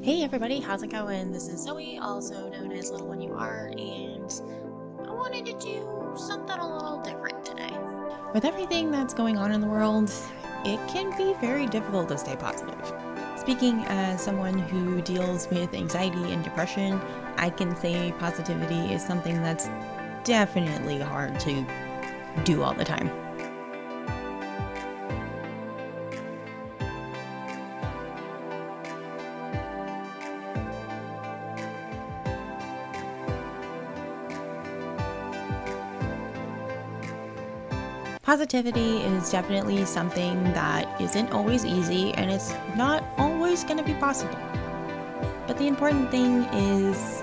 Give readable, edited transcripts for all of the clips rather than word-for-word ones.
Hey everybody, how's it going? This is Zoe, also known as Little One You Are, and I wanted to do something a little different today. With everything that's going on in the world, it can be very difficult to stay positive. Speaking as someone who deals with anxiety and depression, I can say positivity is something that's definitely hard to do all the time. Positivity is definitely something that isn't always easy, and it's not always going to be possible. But the important thing is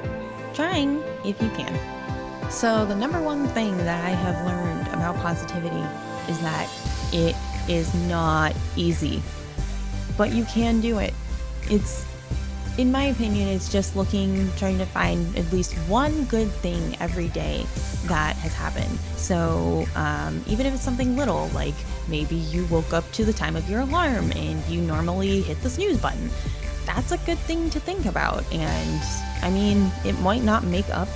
trying if you can. So the number one thing that I have learned about positivity is that it is not easy, but you can do it. In my opinion, it's just trying to find at least one good thing every day that has happened. So even if it's something little, like maybe you woke up to the time of your alarm and you normally hit the snooze button, that's a good thing to think about. And I mean, it might not make up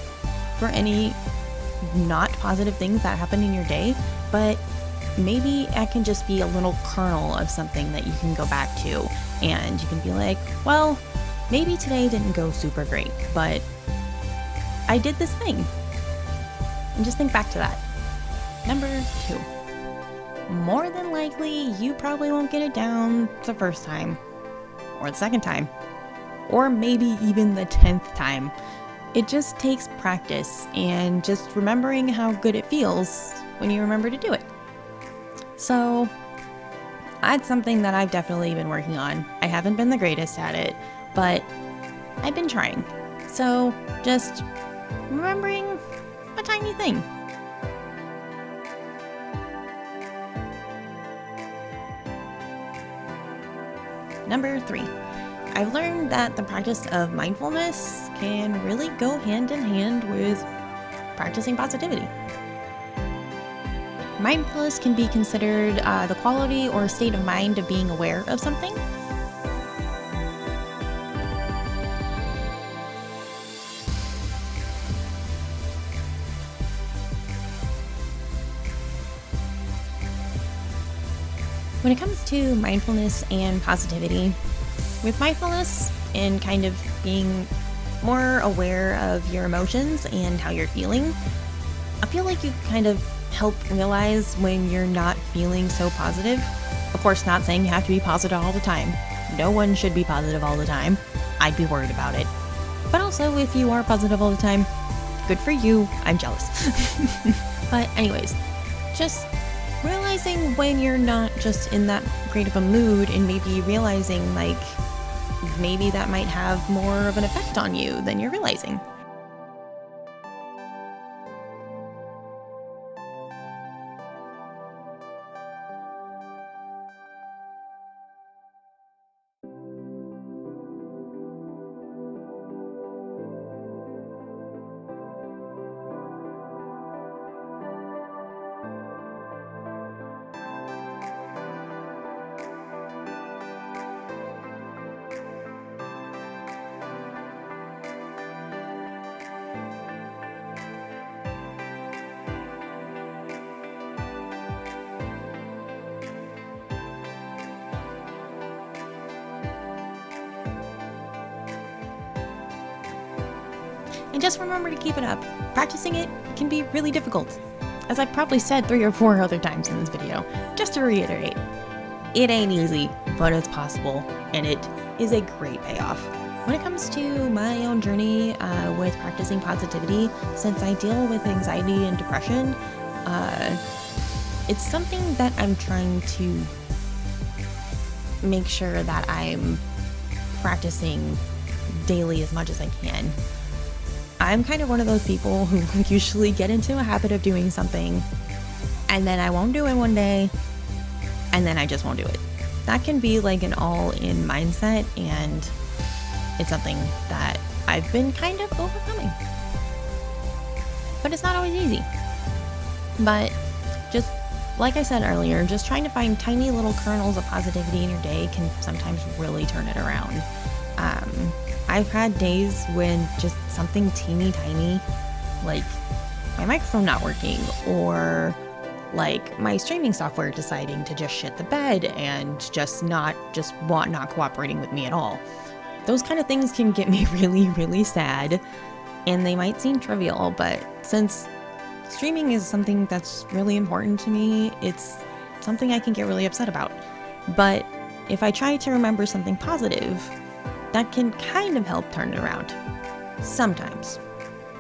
for any not positive things that happen in your day, but maybe it can just be a little kernel of something that you can go back to, and you can be like, well, maybe today didn't go super great, but I did this thing. And just think back to that. Number 2. More than likely, you probably won't get it down the first time, or the second time, or maybe even the 10th time. It just takes practice and just remembering how good it feels when you remember to do it. So that's something that I've definitely been working on. I haven't been the greatest at it, but I've been trying. So just remembering a tiny thing. Number 3. I've learned that the practice of mindfulness can really go hand in hand with practicing positivity. Mindfulness can be considered the quality or state of mind of being aware of something. When it comes to mindfulness and positivity, with mindfulness and kind of being more aware of your emotions and how you're feeling, I feel like you kind of help realize when you're not feeling so positive. Of course, not saying you have to be positive all the time. No one should be positive all the time. I'd be worried about it. But also, if you are positive all the time, good for you. I'm jealous. But anyways, just realizing when you're not just in that great of a mood, and maybe realizing like maybe that might have more of an effect on you than you're realizing. And just remember to keep it up. Practicing it can be really difficult, as I've probably said 3 or 4 other times in this video. Just to reiterate, it ain't easy, but it's possible, and it is a great payoff. When it comes to my own journey with practicing positivity, since I deal with anxiety and depression, it's something that I'm trying to make sure that I'm practicing daily as much as I can. I'm kind of one of those people who usually get into a habit of doing something, and then I won't do it one day, and then I just won't do it. That can be like an all-in mindset, and it's something that I've been kind of overcoming. But it's not always easy. But just like I said earlier, just trying to find tiny little kernels of positivity in your day can sometimes really turn it around. I've had days when just something teeny tiny, like my microphone not working, or like my streaming software deciding to just shit the bed and not cooperating with me at all. Those kind of things can get me really, really sad, and they might seem trivial, but since streaming is something that's really important to me, it's something I can get really upset about. But if I try to remember something positive, that can kind of help turn it around. Sometimes.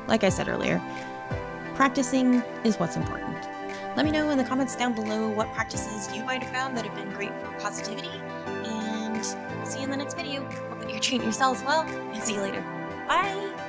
Like I said earlier, practicing is what's important. Let me know in the comments down below what practices you might have found that have been great for positivity, and I'll see you in the next video. Hope that you're treating yourselves well, and see you later. Bye!